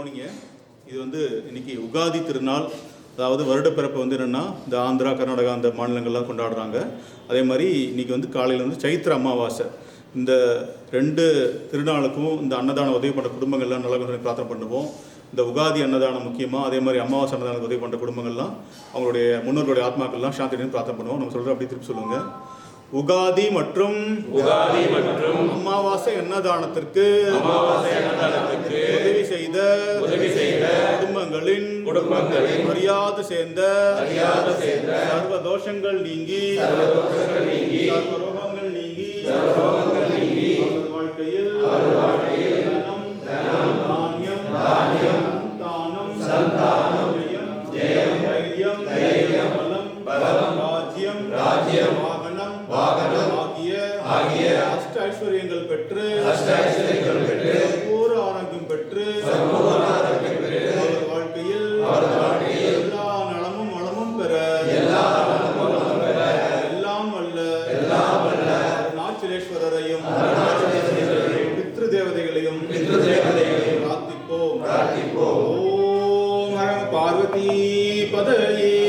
இது இன்னைக்கு உகாதி திருநாள். அதாவது வருடப்பிறப்பு என்னென்னா இந்த ஆந்திரா கர்நாடகா அந்த மாநிலங்கள்லாம் கொண்டாடுறாங்க. அதே மாதிரி இன்றைக்கி காலையில் சைத்திர அமாவாசை. இந்த 2 திருநாளுக்கும் இந்த அன்னதானம் உதவி பண்ணுற குடும்பங்கள்லாம் நல்லா பிரார்த்தனை பண்ணுவோம். இந்த உகாதி அன்னதானம் முக்கியமாக, அதே மாதிரி அமாவாசை அன்னதானம் உதவி பண்ணுற குடும்பங்கள்லாம் அவங்களுடைய முன்னோர்களுடைய ஆத்மாக்கள்லாம் சாந்தின்னு பிரார்த்தனை பண்ணுவோம். நம்ம சொல்கிற அப்படி திருப்பி சொல்லுங்கள். உகாதி மற்றும் அமாவாசை அன்னதானத்திற்கு உதவி செய்த குடும்பங்களின் மரியாதை சேர்ந்த சர்வ தோஷங்கள் நீங்கி சர்வ ரோகங்கள் நீங்கி வாழ்க்கையில் தானம் ஜெயம் தைரியம் பலம் ராஜ்யம் வாகனம் ஆகிய அஷ்ட ஐஸ்வர்யங்கள் பெற்று பூர ஆரோக்கியம் பெற்று வாழ்க்கையில் எல்லா நலமும் வளமும் பெற எல்லாம் வல்ல நாச்சிலேஸ்வரரையும் பித்ரு தேவதைகளையும் பிரார்த்திப்போம். ஓம் நம பார்வதி பதயே.